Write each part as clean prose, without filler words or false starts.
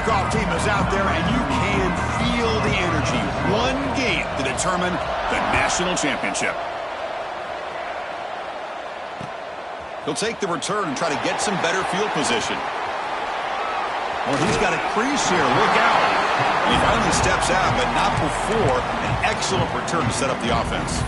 kickoff team is out there, and you can feel the energy. One game to determine the national championship. He'll take the return and try to get some better field position. Well, he's got a crease here. Look out. And he finally steps out, but not before an excellent return to set up the offense.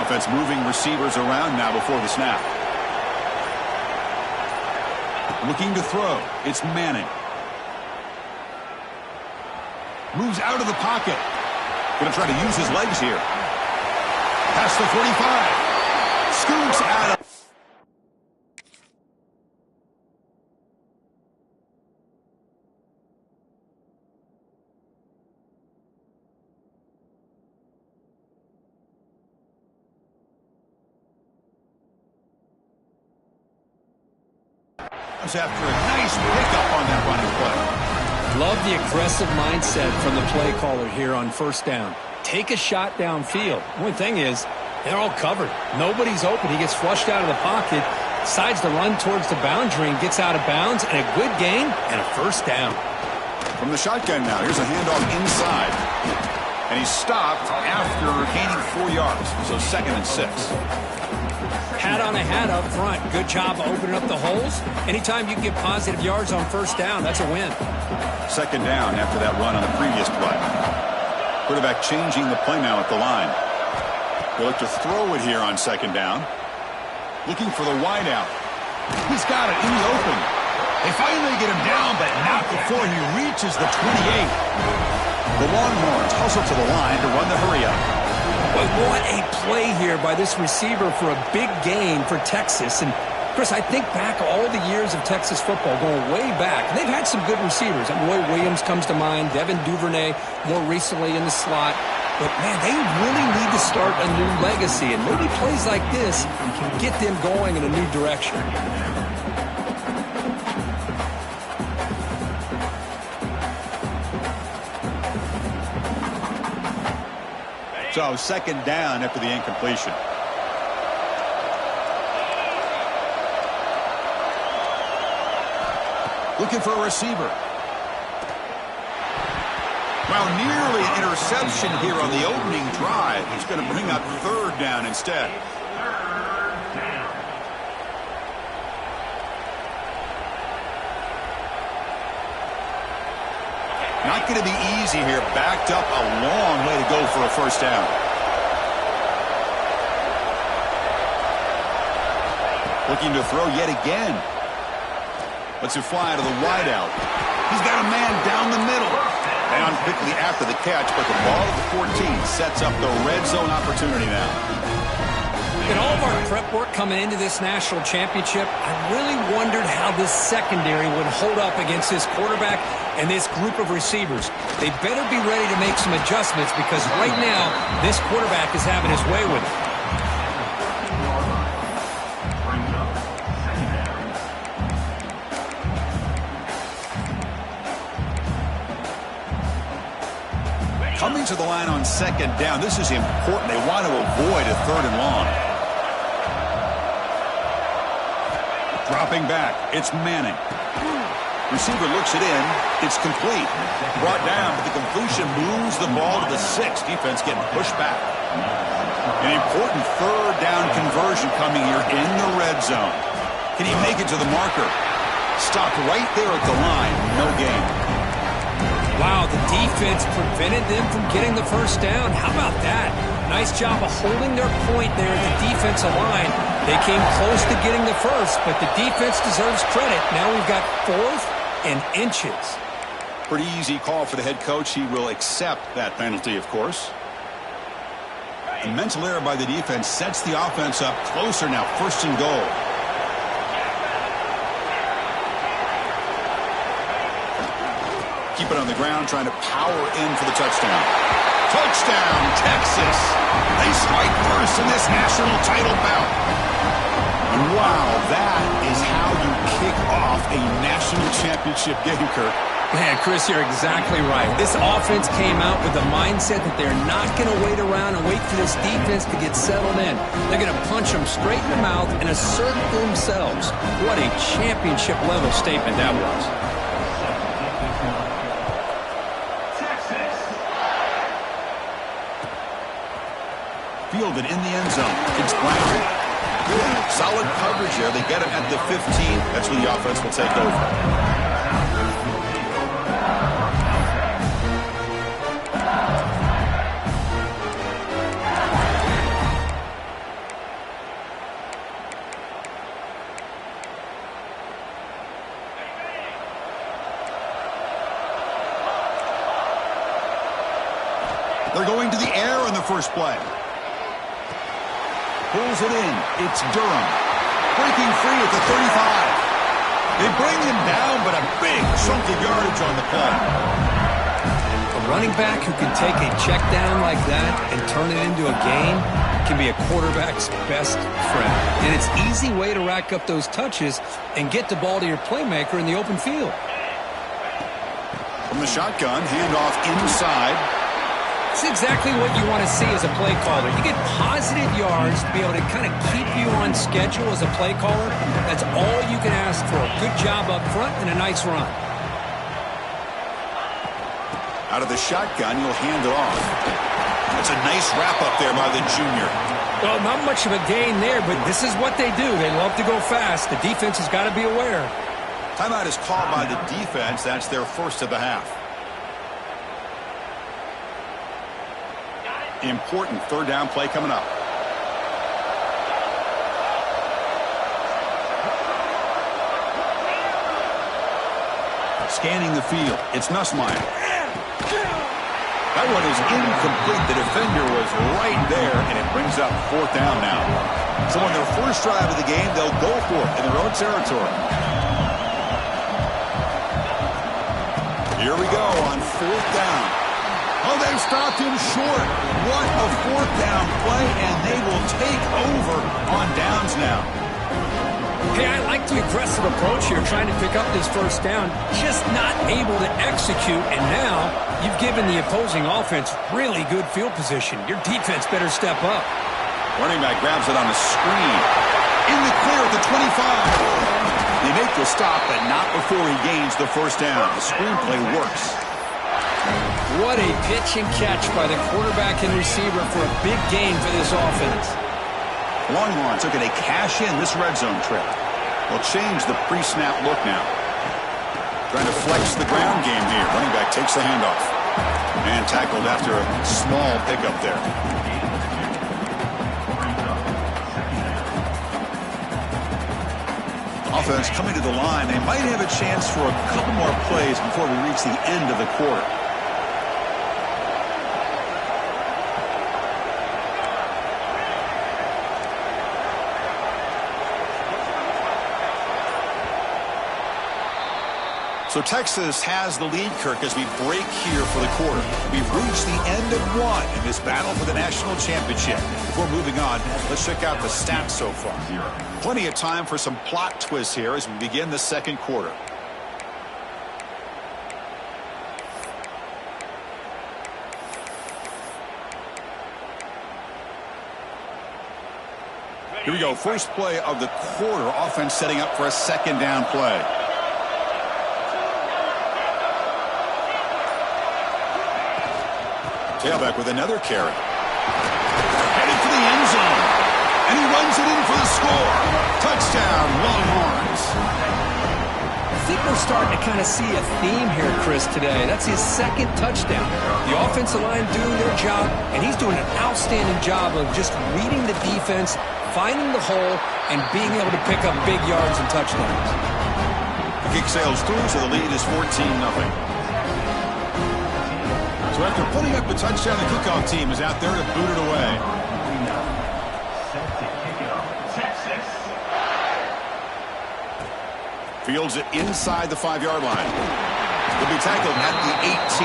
Offense moving receivers around now before the snap. Looking to throw. It's Manning. Moves out of the pocket. Going to try to use his legs here. Past the 45. Scoots out of... after a nice pickup on that running play. Love the aggressive mindset from the play caller here on first down. Take a shot downfield. One thing is, they're all covered. Nobody's open. He gets flushed out of the pocket, decides to run towards the boundary and gets out of bounds, and a good gain and a first down. From the shotgun now, here's a handoff inside. And he's stopped after gaining 4 yards, so 2nd and 6. Hat on a hat up front. Good job opening up the holes. Anytime you can get positive yards on first down, that's a win. 2nd down after that run on the previous play. Quarterback changing the play now at the line. He'll look to throw it here on 2nd down. Looking for the wide out. He's got it in the open. They finally get him down, but not before he reaches the 28. The Longhorns hustle to the line to run the hurry up. But what a play here by this receiver for a big gain for Texas. And, Chris, I think back all the years of Texas football, going way back. They've had some good receivers. Roy Williams comes to mind, Devin Duvernay more recently in the slot. But, man, they really need to start a new legacy. And maybe plays like this can get them going in a new direction. So 2nd down after the incompletion. Looking for a receiver. Well, nearly an interception here on the opening drive. He's going to bring up 3rd down instead. Not going to be easy here. Backed up a long way to go for a first down. Looking to throw yet again. Lets it fly to the wideout. He's got a man down the middle. Down quickly after the catch, but the ball at the 14 sets up the red zone opportunity now. In all of our prep work coming into this national championship, I really wondered how this secondary would hold up against this quarterback and this group of receivers. They better be ready to make some adjustments because right now, this quarterback is having his way with it. Coming to the line on 2nd down, this is important. They want to avoid a 3rd and long. Dropping back, it's Manning. Receiver looks it in. It's complete. Brought down, but the completion moves the ball to the 6. Defense getting pushed back. An important 3rd down conversion coming here in the red zone. Can he make it to the marker? Stopped right there at the line. No gain. Wow, the defense prevented them from getting the first down. How about that? Nice job of holding their point there at the defensive line. They came close to getting the first, but the defense deserves credit. Now we've got 4th and inches. Pretty easy call for the head coach. He will accept that penalty, of course. A mental error by the defense sets the offense up closer now. 1st and goal. Keep it on the ground, trying to power in for the touchdown. Touchdown, Texas. They strike first in this national title bout. And wow, that is how you kick off a national championship game, Kirk. Man, Chris, you're exactly right. This offense came out with the mindset that they're not going to wait around and wait for this defense to get settled in. They're going to punch them straight in the mouth and assert themselves. What a championship-level statement that was. Fielded in the end zone. It's Brown. Solid coverage there. They get him at the 15. That's where the offense will take over. They're going to the air on the first play. Pulls it in. It's Durham. Breaking free at the 35. They bring him down, but a big chunk of yardage on the play. A running back who can take a check down like that and turn it into a gain can be a quarterback's best friend. And it's an easy way to rack up those touches and get the ball to your playmaker in the open field. From the shotgun, handoff inside. It's exactly what you want to see as a play caller. You get positive yards to be able to kind of keep you on schedule as a play caller. That's all you can ask for. A good job up front and a nice run. Out of the shotgun, you'll hand it off. That's a nice wrap-up there by the junior. Well, not much of a gain there, but this is what they do. They love to go fast. The defense has got to be aware. Timeout is called by the defense. That's their first of the half. Important 3rd down play coming up. Scanning the field. It's Nussmeier. That one is incomplete. The defender was right there, and it brings up 4th down now. So on their first drive of the game, they'll go for it in their own territory. Here we go on 4th down. Oh, they stopped him short. What a 4th down play, and they will take over on downs now. Hey, I like the aggressive approach here, trying to pick up this 1st down, just not able to execute, and now you've given the opposing offense really good field position. Your defense better step up. Running back grabs it on a screen. In the clear at the 25. They make the stop, but not before he gains the 1st down. The screenplay works. What a pitch and catch by the quarterback and receiver for a big gain for this offense. Longhorns are going to cash in this red zone trip. They'll change the pre-snap look now. Trying to flex the ground game here. Running back takes the handoff. And tackled after a small pickup there. Offense coming to the line. They might have a chance for a couple more plays before we reach the end of the quarter. So Texas has the lead, Kirk, as we break here for the quarter. We've reached the end of one in this battle for the national championship. Before moving on, let's check out the stats so far. Plenty of time for some plot twists here as we begin the 2nd quarter. Here we go. First play of the quarter. Offense setting up for a 2nd down play. Tailback with another carry. Headed for the end zone. And he runs it in for the score. Touchdown, Longhorns. I think we're starting to kind of see a theme here, Chris, today. That's his second touchdown. The offensive line doing their job, and he's doing an outstanding job of just reading the defense, finding the hole, and being able to pick up big yards and touchdowns. The kick sails through, so the lead is 14-0. So after putting up the touchdown, the kickoff team is out there to boot it away. Fields it inside the 5-yard line. He'll be tackled at the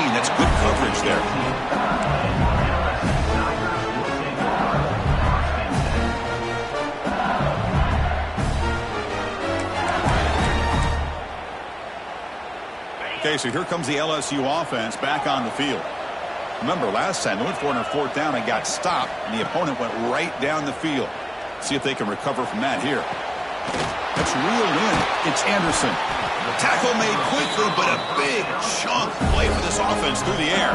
18. That's good coverage there. Okay, so here comes the LSU offense back on the field. Remember, last time they went for it on 4th down and got stopped, and the opponent went right down the field. See if they can recover from that here. That's reeled in. It's Anderson. Tackle made quickly, but a big chunk play for this offense through the air.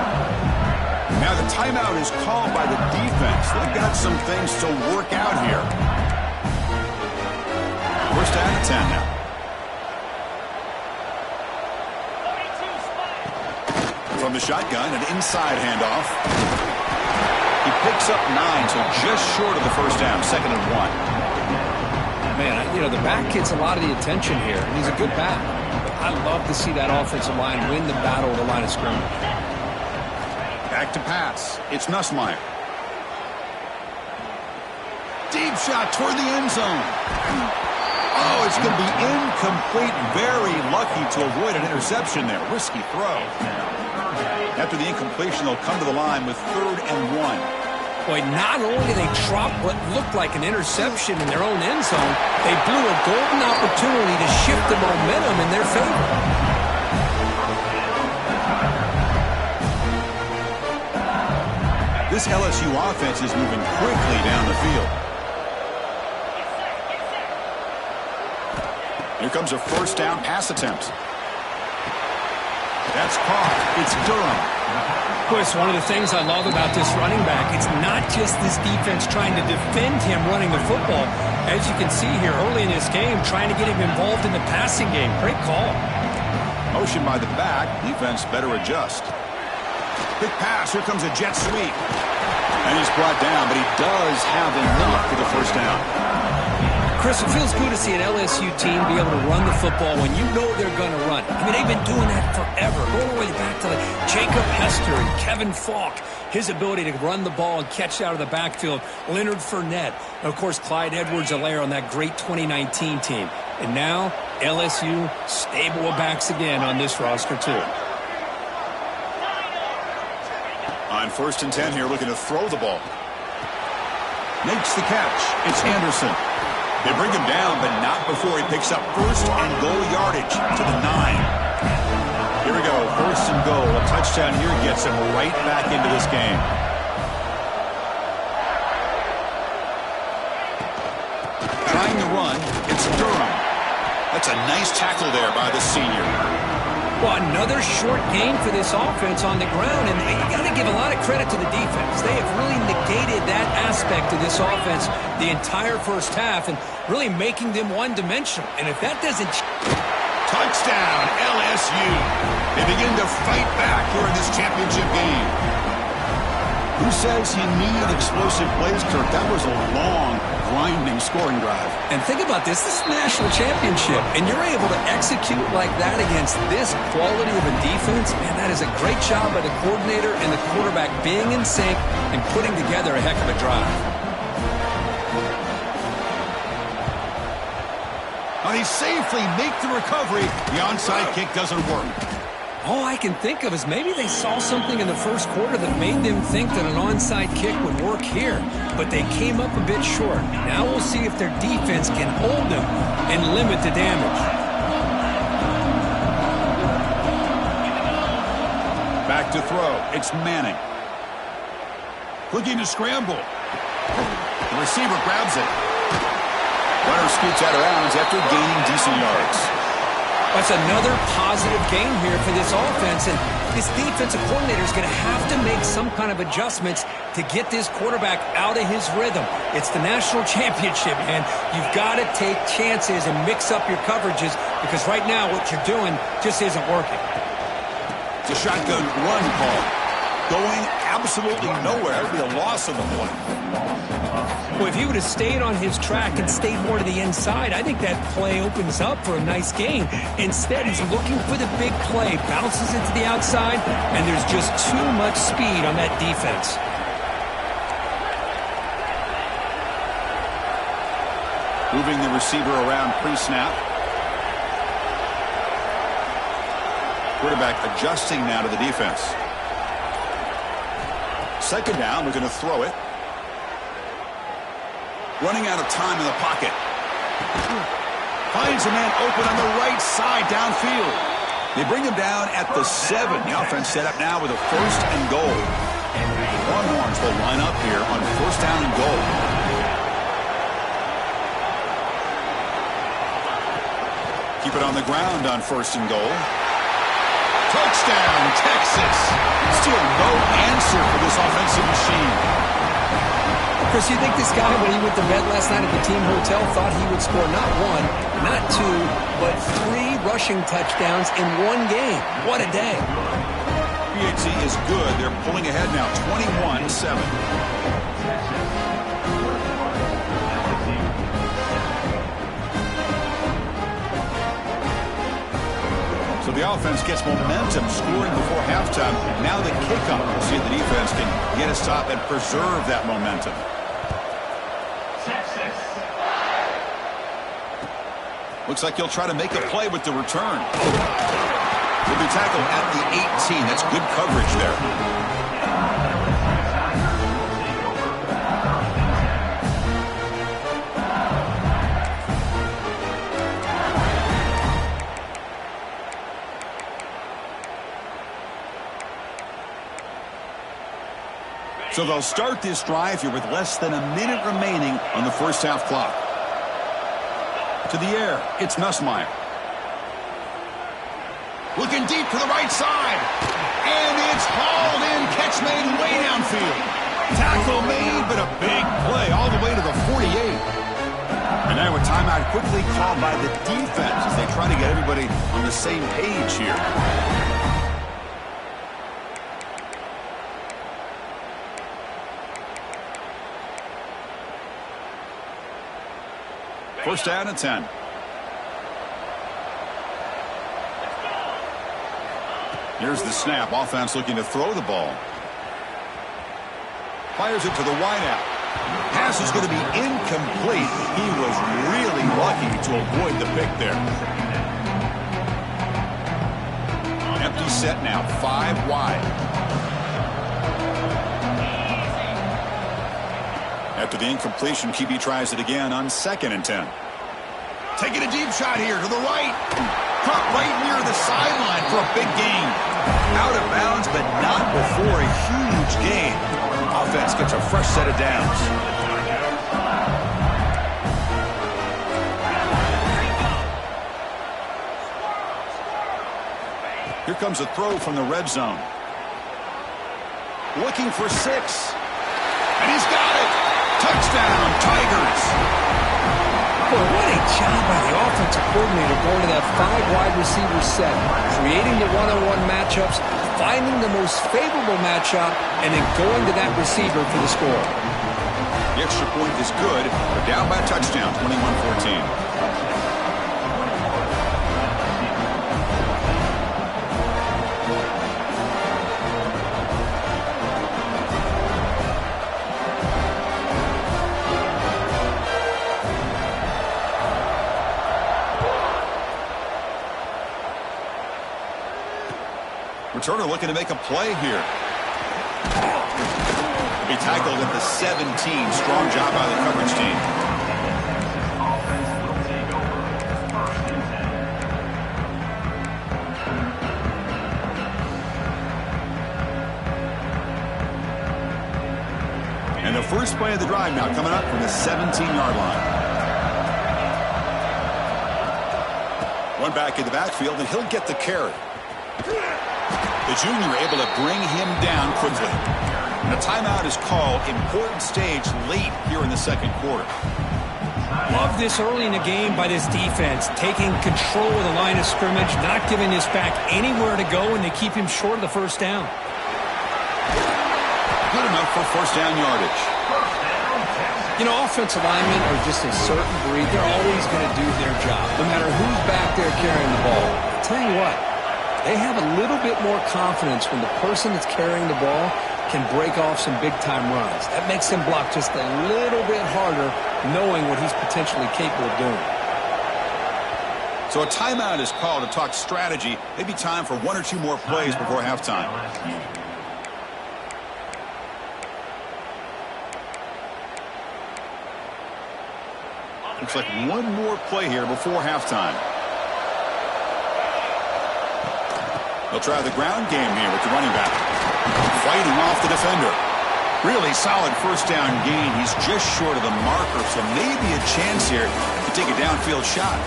Now the timeout is called by the defense. They've got some things to work out here. First down and 10 now. From the shotgun, an inside handoff. He picks up 9, so just short of the first down. 2nd and 1. Man, you know, the back gets a lot of the attention here, and he's a good back. But I love to see that offensive line win the battle of the line of scrimmage. Back to pass. It's Nussmeier. Deep shot toward the end zone. Oh, it's going to be incomplete. Very lucky to avoid an interception there. Risky throw. After the incompletion, they'll come to the line with 3rd and 1. Boy, not only did they drop what looked like an interception in their own end zone, they blew a golden opportunity to shift the momentum in their favor. This LSU offense is moving quickly down the field. Here comes a 1st down pass attempt. That's caught. It's Durham. Chris, one of the things I love about this running back, it's not just this defense trying to defend him running the football. As you can see here early in this game, trying to get him involved in the passing game. Great call. Motion by the back. Defense better adjust. Big pass. Here comes a jet sweep. And he's brought down, but he does have enough for the first down. Chris, it feels good to see an LSU team be able to run the football when you know they're going to run. I mean, they've been doing that forever, going all the way back to Jacob Hester and Kevin Falk. His ability to run the ball and catch out of the backfield. Leonard Fournette. And, of course, Clyde Edwards-Helaire on that great 2019 team. And now, LSU stable of backs again on this roster, too. On 1st and 10 here, looking to throw the ball. Makes the catch. It's Anderson. They bring him down, but not before he picks up 1st and goal yardage to the 9. Here we go, 1st and goal. A touchdown here gets him right back into this game. Trying to run, it's Durham. That's a nice tackle there by the senior. Well, another short gain for this offense on the ground, and you got to give a lot of credit to the defense. They have really negated that aspect of this offense the entire first half and really making them one-dimensional. And if that doesn't... Touchdown, LSU. They begin to fight back here in this championship game. Who says you need explosive plays, Kirk? That was a long, grinding scoring drive. And think about this. This is a national championship, and you're able to execute like that against this quality of a defense. Man, that is a great job by the coordinator and the quarterback being in sync and putting together a heck of a drive. Now they safely make the recovery. The onside kick doesn't work. All I can think of is maybe they saw something in the first quarter that made them think that an onside kick would work here. But they came up a bit short. Now we'll see if their defense can hold them and limit the damage. Back to throw. It's Manning. Looking to scramble. The receiver grabs it. Runner scoots out of bounds after gaining decent yards. That's another positive game here for this offense, and this defensive coordinator is going to have to make some kind of adjustments to get this quarterback out of his rhythm. It's the national championship, man. You've got to take chances and mix up your coverages because right now what you're doing just isn't working. It's a shotgun run call. Going absolutely nowhere. It would be a loss of the play. Well, if he would have stayed on his track and stayed more to the inside, I think that play opens up for a nice gain. Instead, he's looking for the big play, bounces it to the outside, and there's just too much speed on that defense. Moving the receiver around pre-snap. Quarterback adjusting now to the defense. Second down, we're going to throw it. Running out of time in the pocket. Finds a man open on the right side downfield. They bring him down at the 7. The offense set up now with a 1st and goal. Longhorns will line up here on 1st down and goal. Keep it on the ground on 1st and goal. Touchdown, Texas. Still no answer for this offensive machine. Chris, you think this guy, when he went to bed last night at the team hotel, thought he would score not 1, not 2, but 3 rushing touchdowns in one game? What a day. PHC is good. They're pulling ahead now, 21-7. So the offense gets momentum, scoring before halftime. Now the kickoff. We'll see if the defense can get a stop and preserve that momentum. Looks like he'll try to make a play with the return. He'll be tackled at the 18. That's good coverage there. So they'll start this drive here with less than a minute remaining on the first half clock. To the air, it's Nussmeier. Looking deep to the right side. And it's hauled in. Catch made way downfield. Tackle made, but a big play all the way to the 48. And now a timeout quickly called by the defense as they try to get everybody on the same page here. First down and 10. Here's the snap. Offense looking to throw the ball. Fires it to the wideout. Pass is going to be incomplete. He was really lucky to avoid the pick there. Empty set now. 5 wide. After the incompletion, QB tries it again on 2nd and 10. Taking a deep shot here to the right. Caught right near the sideline for a big gain. Out of bounds, but not before a huge gain. Offense gets a fresh set of downs. Here comes a throw from the red zone. Looking for 6. And he's got it. Touchdown, Tigers. Boy, what a job by the offensive coordinator going to that 5 wide receiver set, creating the one-on-one matchups, finding the most favorable matchup, and then going to that receiver for the score. The extra point is good. They're down by a touchdown, 21-14. Returner looking to make a play here. Be tackled at the 17. Strong job by the coverage team. And the first play of the drive now coming up from the 17-yard line. One back in the backfield, and he'll get the carry. The junior able to bring him down quickly. And a timeout is called. Important stage late here in the second quarter. Love this early in the game by this defense, taking control of the line of scrimmage, not giving this back anywhere to go, and they keep him short of the first down. Good enough for first down yardage. You know, offensive linemen are just a certain breed. They're always going to do their job, no matter who's back there carrying the ball. I'll tell you what, they have a little bit more confidence when the person that's carrying the ball can break off some big-time runs. That makes him block just a little bit harder, knowing what he's potentially capable of doing. So a timeout is called to talk strategy. Maybe time for one or two more plays before halftime. Looks like one more play here before halftime. They'll try the ground game here with the running back. Fighting off the defender. Really solid first down gain. He's just short of the marker, so maybe a chance here to take a downfield shot.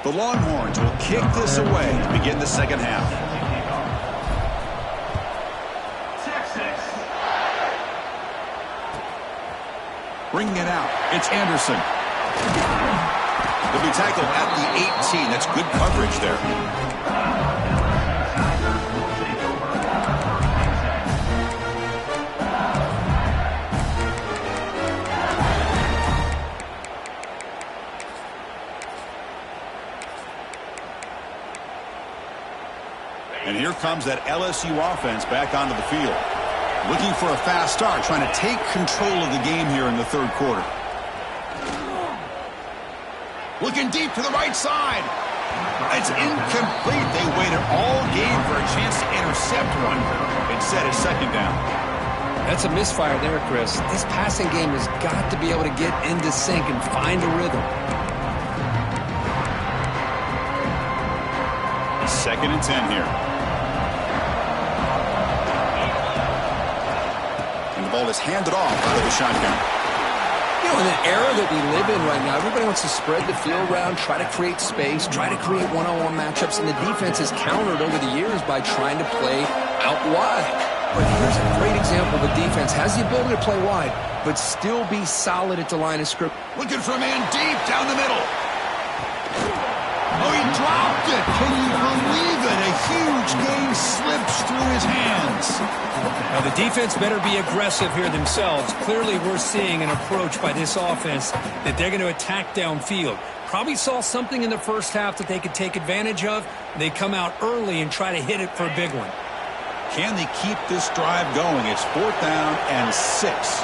The Longhorns will kick this away to begin the second half. Bringing it out, it's Anderson. He'll be tackled at the 18. That's good coverage there. And here comes that LSU offense back onto the field. Looking for a fast start, trying to take control of the game here in the third quarter. Looking deep to the right side. It's incomplete. They waited all game for a chance to intercept one. Instead, it's second down. That's a misfire there, Chris. This passing game has got to be able to get into sync and find a rhythm. Second and 10 here. The ball is handed off out of the shotgun. You know, in the era that we live in right now, everybody wants to spread the field around, try to create space, try to create one-on-one matchups, and the defense has countered over the years by trying to play out wide. But here's a great example. The defense has the ability to play wide, but still be solid at the line of scrimmage. Looking for a man deep down the middle. Oh, he dropped it. Can you believe it? A huge gain slips through his hands. Now, the defense better be aggressive here themselves. Clearly, we're seeing an approach by this offense that they're going to attack downfield. Probably saw something in the first half that they could take advantage of. They come out early and try to hit it for a big one. Can they keep this drive going? It's 4th down and 6.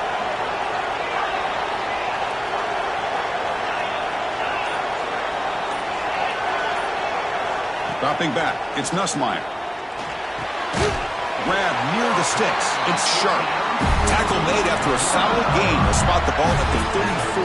Dropping back, it's Nussmeier. Grab near the sticks. It's Sharp. Tackle made after a solid gain to spot the ball at the 34.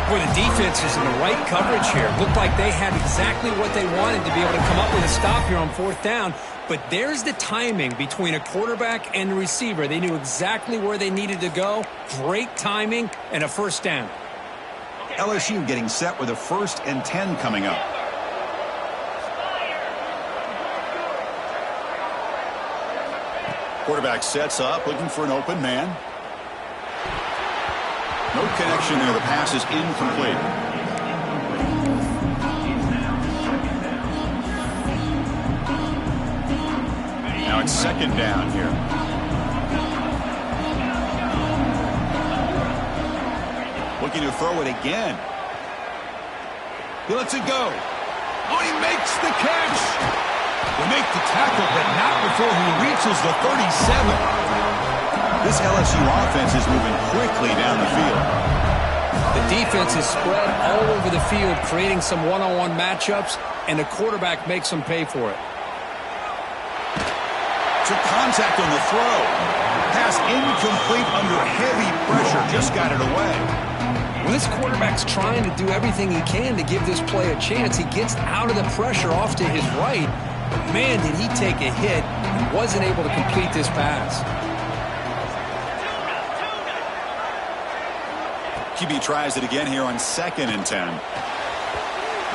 Boy, the defense is in the right coverage here. Looked like they had exactly what they wanted to be able to come up with a stop here on 4th down. But there's the timing between a quarterback and the receiver. They knew exactly where they needed to go. Great timing and a first down. LSU getting set with a 1st and 10 coming up. Quarterback sets up, looking for an open man. No connection there. The pass is incomplete. Now it's second down here. Looking to throw it again. He lets it go. Oh, he makes the catch. They make the tackle, but not before he reaches the 37. This LSU offense is moving quickly down the field. The defense is spread all over the field, creating some one-on-one matchups, and the quarterback makes them pay for it. Took contact on the throw. Pass incomplete under heavy pressure. Just got it away. When this quarterback's trying to do everything he can to give this play a chance, he gets out of the pressure off to his right. But man, did he take a hit and wasn't able to complete this pass. QB tries it again here on 2nd and 10.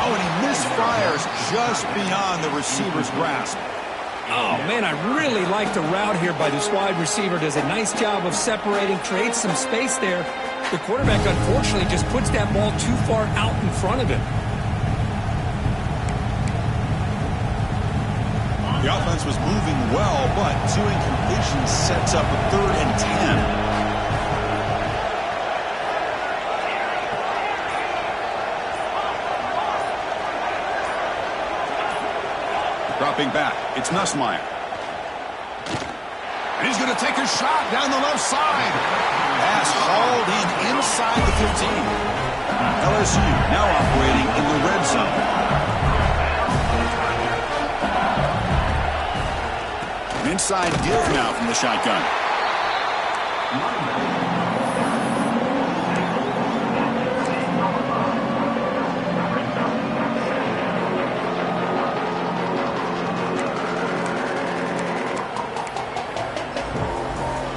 Oh, and he misfires just beyond the receiver's grasp. Oh, man, I really like the route here by this wide receiver. Does a nice job of separating, creates some space there. The quarterback, unfortunately, just puts that ball too far out in front of him. The offense was moving well, but 2 incompletions sets up a 3rd and 10. Dropping back, it's Nussmeier. And he's going to take a shot down the left side. Pass hauled in inside the 15. LSU now operating in the red zone. An inside give now from the shotgun.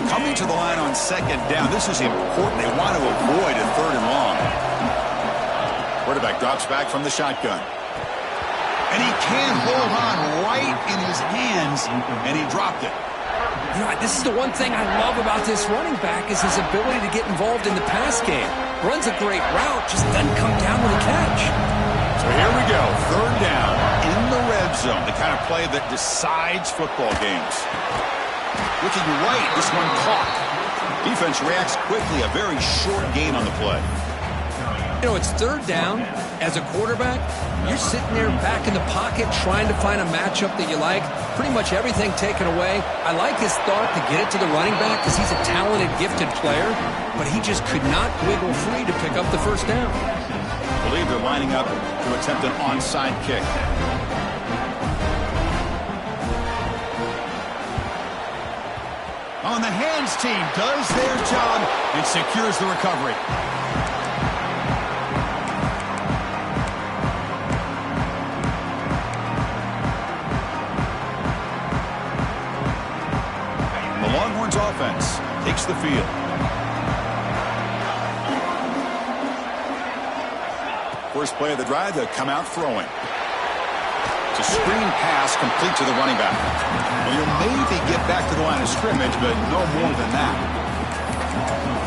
Coming to the line on 2nd down. This is important. They want to avoid a 3rd and long. Quarterback drops back from the shotgun. And he can't hold on right in his hands, and he dropped it. You know, this is the one thing I love about this running back is his ability to get involved in the pass game. Runs a great route, just doesn't come down with a catch. So here we go, 3rd down in the red zone, the kind of play that decides football games. Looking right, this one caught. Defense reacts quickly, a very short gain on the play. You know, it's 3rd down. As a quarterback, you're sitting there back in the pocket trying to find a matchup that you like. Pretty much everything taken away. I like his thought to get it to the running back because he's a talented, gifted player, but he just could not wiggle free to pick up the 1st down. I believe they're lining up to attempt an onside kick. On the hands team does their job and secures the recovery. The Longhorns offense takes the field. First play of the drive, they'll come out throwing. It's a screen pass complete to the running back. Well, you'll maybe get back to the line of scrimmage, but no more than that.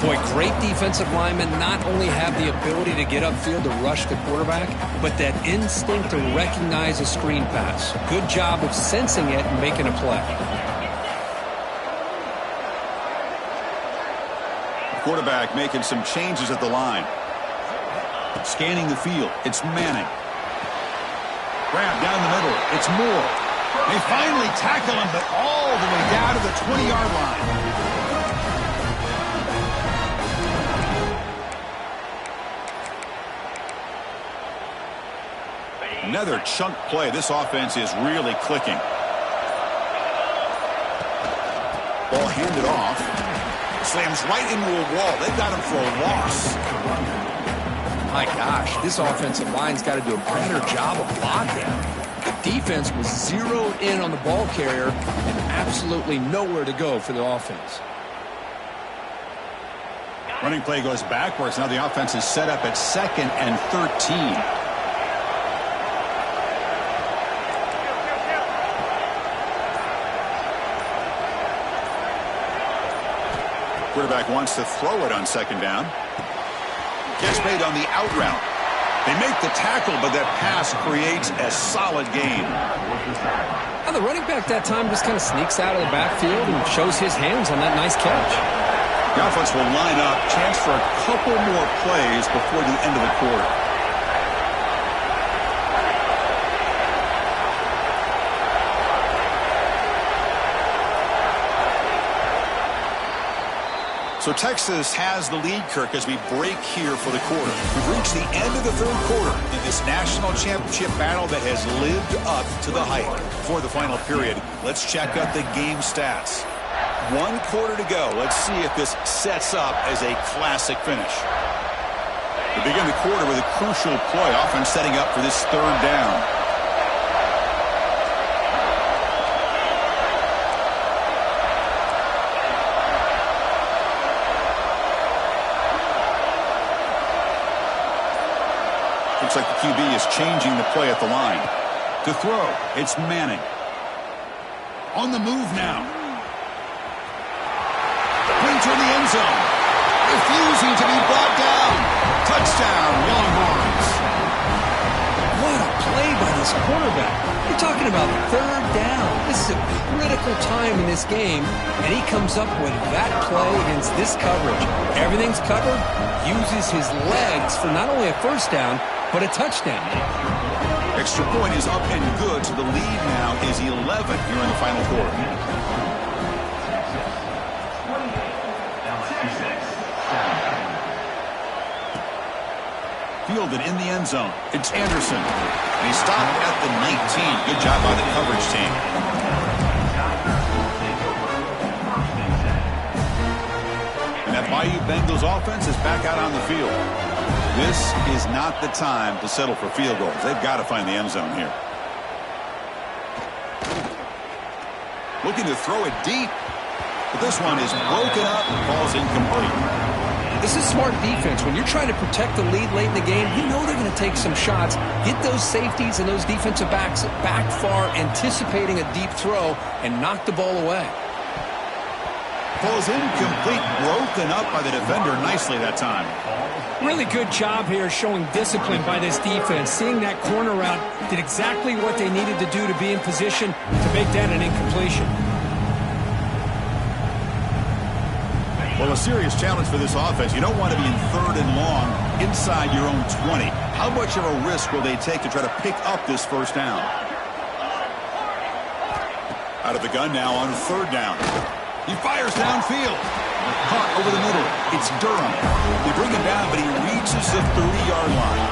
Boy, great defensive linemen not only have the ability to get upfield to rush the quarterback, but that instinct to recognize a screen pass. Good job of sensing it and making a play. The quarterback making some changes at the line. Scanning the field, it's Manning. Grab down the middle, it's Moore. They finally tackle him, but all the way down to the 20-yard line. Another chunk play. This offense is really clicking. Ball handed off. Slams right into a wall. They've got him for a loss. My gosh, this offensive line's got to do a better job of blocking. The defense was zeroed in on the ball carrier and absolutely nowhere to go for the offense. Running play goes backwards. Now the offense is set up at 2nd and 13. Quarterback wants to throw it on 2nd down. Gets made on the out route. They make the tackle, but that pass creates a solid gain. Now the running back that time just kind of sneaks out of the backfield and shows his hands on that nice catch. The offense will line up. Chance for a couple more plays before the end of the quarter. So Texas has the lead, Kirk, as we break here for the quarter. We've reached the end of the 3rd quarter in this national championship battle that has lived up to the hype. For the final period, let's check out the game stats. 1 quarter to go. Let's see if this sets up as a classic finish. We begin the quarter with a crucial play. Offense setting up for this third down. Looks like the QB is changing the play at the line. To throw, it's Manning. On the move now. Brings her in the end zone. Refusing to be brought down. Touchdown, Longhorns. What a play by this quarterback. You're talking about third down. This is a critical time in this game, and he comes up with that play against this coverage. Everything's covered. Uses his legs for not only a first down, but a touchdown. Extra point is up and good, so the lead now is 11 here in the final quarter. Fielded in the end zone. It's Anderson. And he stopped at the 19. Good job by the coverage team. And that Bayou Bengals offense is back out on the field. This is not the time to settle for field goals. They've got to find the end zone here. Looking to throw it deep. But this one is broken up and falls incomplete. This is smart defense. When you're trying to protect the lead late in the game, you know they're going to take some shots. Get those safeties and those defensive backs back far, anticipating a deep throw, and knock the ball away. Falls incomplete, broken up by the defender nicely that time. Really good job here showing discipline by this defense. Seeing that corner route, did exactly what they needed to do to be in position to make that an incompletion. Well, a serious challenge for this offense. You don't want to be in third and long inside your own 20. How much of a risk will they take to try to pick up this first down? Out of the gun now on third down. He fires downfield. Caught over the middle. It's Durham. They bring him down, but he reaches the 30-yard line.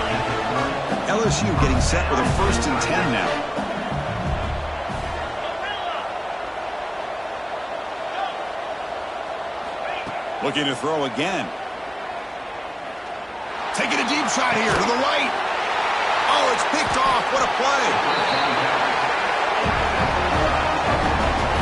LSU getting set with a 1st and 10 now. Looking to throw again. Taking a deep shot here to the right. Oh, it's picked off. What a play.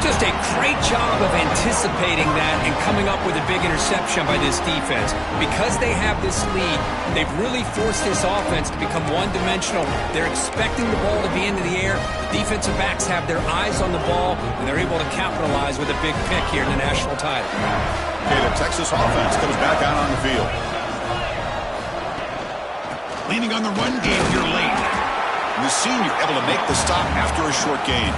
Just a great job of anticipating that and coming up with a big interception by this defense. Because they have this lead, they've really forced this offense to become one-dimensional. They're expecting the ball to be into the air. The defensive backs have their eyes on the ball, and they're able to capitalize with a big pick here in the national title. Okay, the Texas offense comes back out on the field. Leaning on the run game here late. And the senior able to make the stop after a short gain.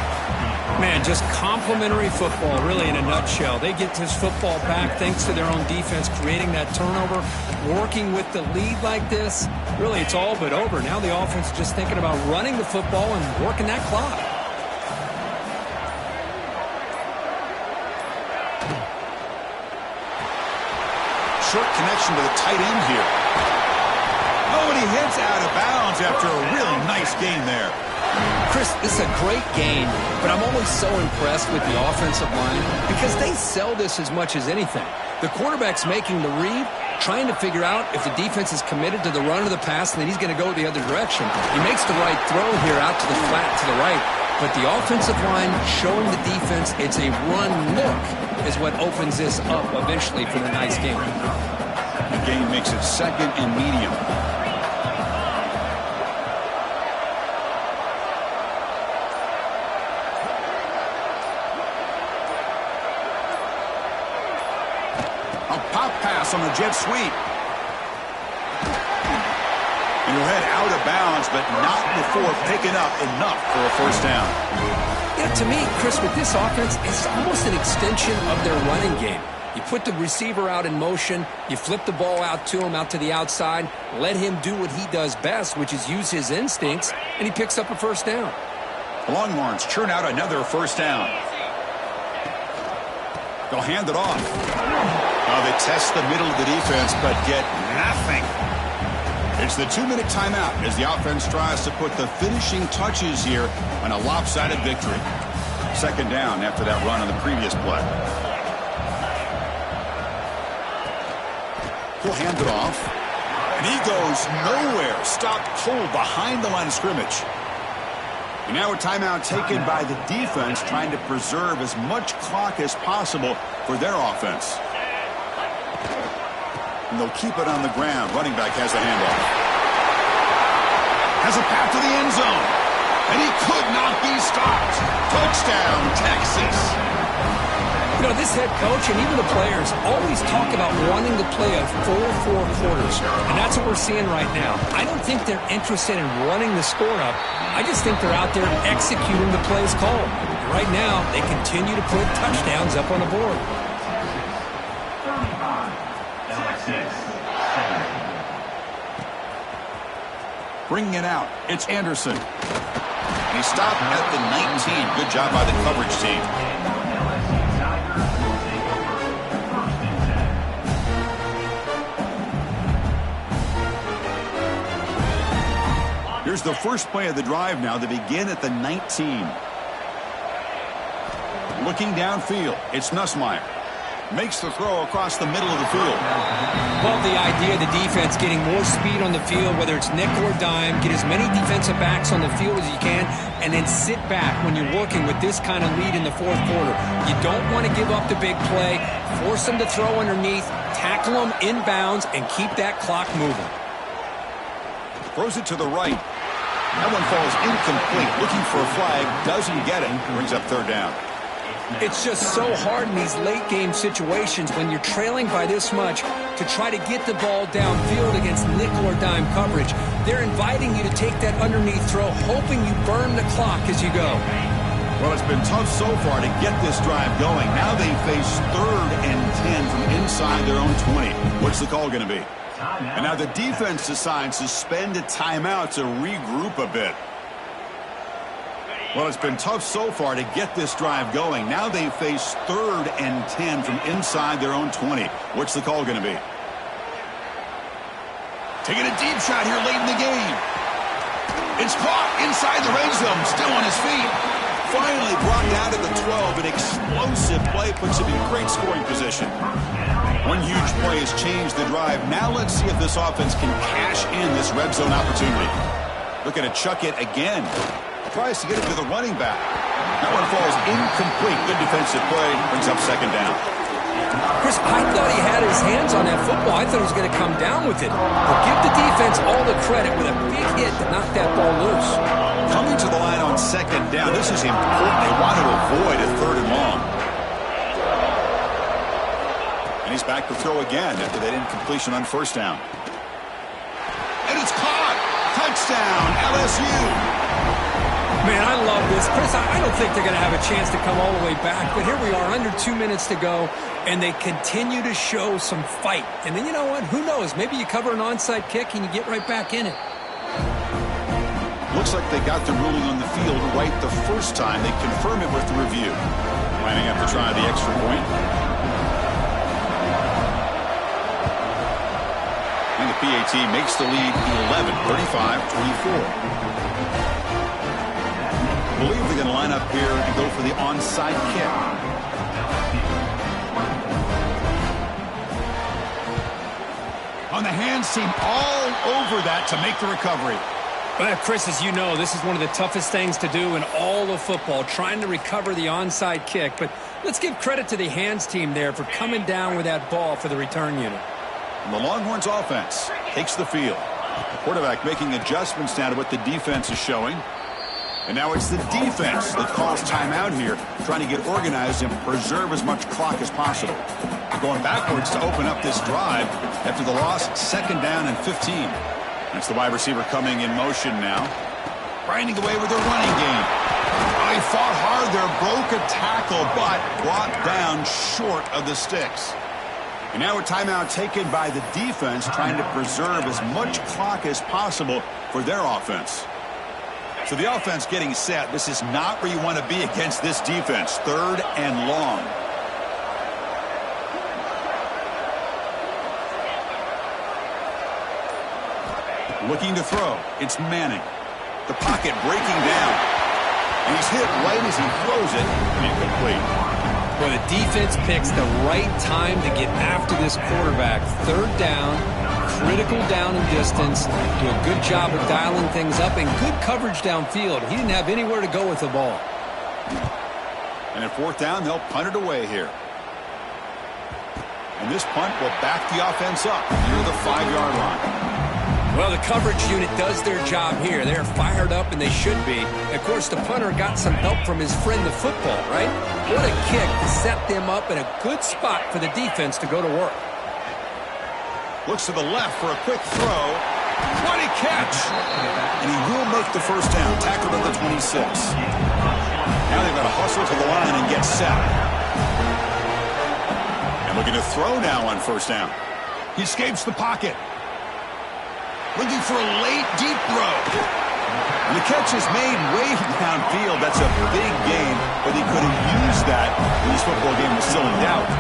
Man, just complimentary football, really, in a nutshell. They get this football back thanks to their own defense, creating that turnover, working with the lead like this. Really, it's all but over. Now the offense is just thinking about running the football and working that clock. Short connection to the tight end here. Oh, and he hits out of bounds after a really nice gain there. Chris, this is a great game, but I'm always so impressed with the offensive line because they sell this as much as anything. The quarterback's making the read, trying to figure out if the defense is committed to the run or the pass, and then he's going to go the other direction. He makes the right throw here out to the flat to the right, but the offensive line showing the defense it's a run look is what opens this up eventually for the nice game. The game makes it 2nd and medium. On the jet sweep. And he'll head out of bounds, but not before picking up enough for a first down. Yeah, to me, Chris, with this offense, it's almost an extension of their running game. You put the receiver out in motion, you flip the ball out to him, out to the outside, let him do what he does best, which is use his instincts, and he picks up a first down. The Longhorns churn out another first down. They'll hand it off. They test the middle of the defense, but get nothing. It's the 2-minute timeout as the offense tries to put the finishing touches here on a lopsided victory. 2nd down after that run on the previous play. He'll hand it off. And And he goes nowhere. Stopped cold behind the line of scrimmage. And now a timeout taken by the defense, trying to preserve as much clock as possible for their offense. And they'll keep it on the ground. Running back has the handoff. Has a path to the end zone. And he could not be stopped. Touchdown, Texas. You know, this head coach and even the players always talk about wanting to play a full 4 quarters. And that's what we're seeing right now. I don't think they're interested in running the score up. I just think they're out there executing the plays called. And right now, they continue to put touchdowns up on the board. Bringing it out, it's Anderson. And he stopped at the 19. Good job by the coverage team. Here's the first play of the drive now. They begin at the 19. Looking downfield, it's Nussmeier. Makes the throw across the middle of the field. Well, the idea of the defense getting more speed on the field, whether it's nickel or dime, get as many defensive backs on the field as you can, and then sit back when you're working with this kind of lead in the 4th quarter. You don't want to give up the big play, force them to throw underneath, tackle them inbounds, and keep that clock moving. Throws it to the right. That one falls incomplete. Looking for a flag, doesn't get it. Brings up 3rd down. It's just so hard in these late-game situations when you're trailing by this much to try to get the ball downfield against nickel or dime coverage. They're inviting you to take that underneath throw, hoping you burn the clock as you go. Well, it's been tough so far to get this drive going. Now they face 3rd and 10 from inside their own 20. What's the call going to be? And now the defense decides to spend a timeout to regroup a bit. Well, it's been tough so far to get this drive going. Now they face 3rd and 10 from inside their own 20. What's the call going to be? Taking a deep shot here late in the game. It's caught inside the red zone, still on his feet. Finally brought down at the 12. An explosive play puts him in great scoring position. One huge play has changed the drive. Now let's see if this offense can cash in this red zone opportunity. Looking to chuck it again. Tries to get it to the running back. That one falls incomplete. Good defensive play. Brings up 2nd down. Chris, I thought he had his hands on that football. I thought he was going to come down with it. But give the defense all the credit with a big hit to knock that ball loose. Coming to the line on 2nd down. This is important. They want to avoid a 3rd and long. And he's back to throw again after that incompletion on 1st down. And it's caught. Touchdown, LSU. Man, I love this. Chris, I don't think they're going to have a chance to come all the way back. But here we are, under 2 minutes to go, and they continue to show some fight. And then you know what? Who knows? Maybe you cover an onside kick and you get right back in it. Looks like they got the ruling on the field right the first time. They confirm it with the review. Lining up to try the extra point. And the PAT makes the lead 11, 35-24. I believe they're going to line up here and go for the onside kick. On the hands team, all over that to make the recovery. Well, Chris, as you know, this is one of the toughest things to do in all of football, trying to recover the onside kick. But let's give credit to the hands team there for coming down with that ball for the return unit. And the Longhorns offense takes the field. The quarterback making adjustments now to what the defense is showing. And now it's the defense that calls timeout here, trying to get organized and preserve as much clock as possible. Going backwards to open up this drive after the loss, 2nd down and 15. That's the wide receiver coming in motion now. Grinding away with their running game. They fought hard there, broke a tackle, but brought down short of the sticks. And now a timeout taken by the defense, trying to preserve as much clock as possible for their offense. So the offense getting set. This is not where you want to be against this defense. 3rd and long. Looking to throw. It's Manning. The pocket breaking down. And he's hit right as he throws it. Incomplete. Well, the defense picks the right time to get after this quarterback. 3rd down, critical down and distance, do a good job of dialing things up, and good coverage downfield. He didn't have anywhere to go with the ball. And at fourth down, they'll punt it away here. And this punt will back the offense up near the 5-yard line. Well, the coverage unit does their job here. They're fired up, and they should be. Of course, the punter got some help from his friend, the football, right? What a kick to set them up in a good spot for the defense to go to work. Looks to the left for a quick throw. What a catch! And he will make the first down. Tackled at the 26. Now they've got to hustle to the line and get set. And looking to throw now on first down. He escapes the pocket. Looking for a late, deep throw. And the catch is made way downfield. That's a big gain, but he could have used that when this football game was still in doubt.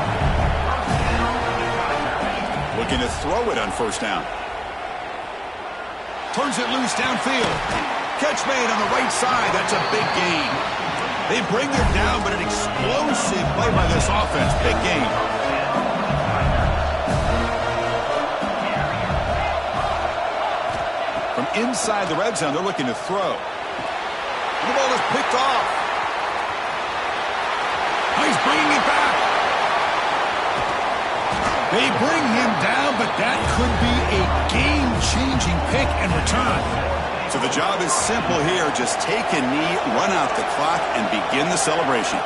Looking to throw it on first down. Turns it loose downfield. Catch made on the right side. That's a big gain. They bring him down, but an explosive play by this offense. Big gain. From inside the red zone, they're looking to throw. And the ball is picked off. He's bringing it back. They bring him down, but that could be a game-changing pick and return. So the job is simple here. Just take a knee, run out the clock, and begin the celebration.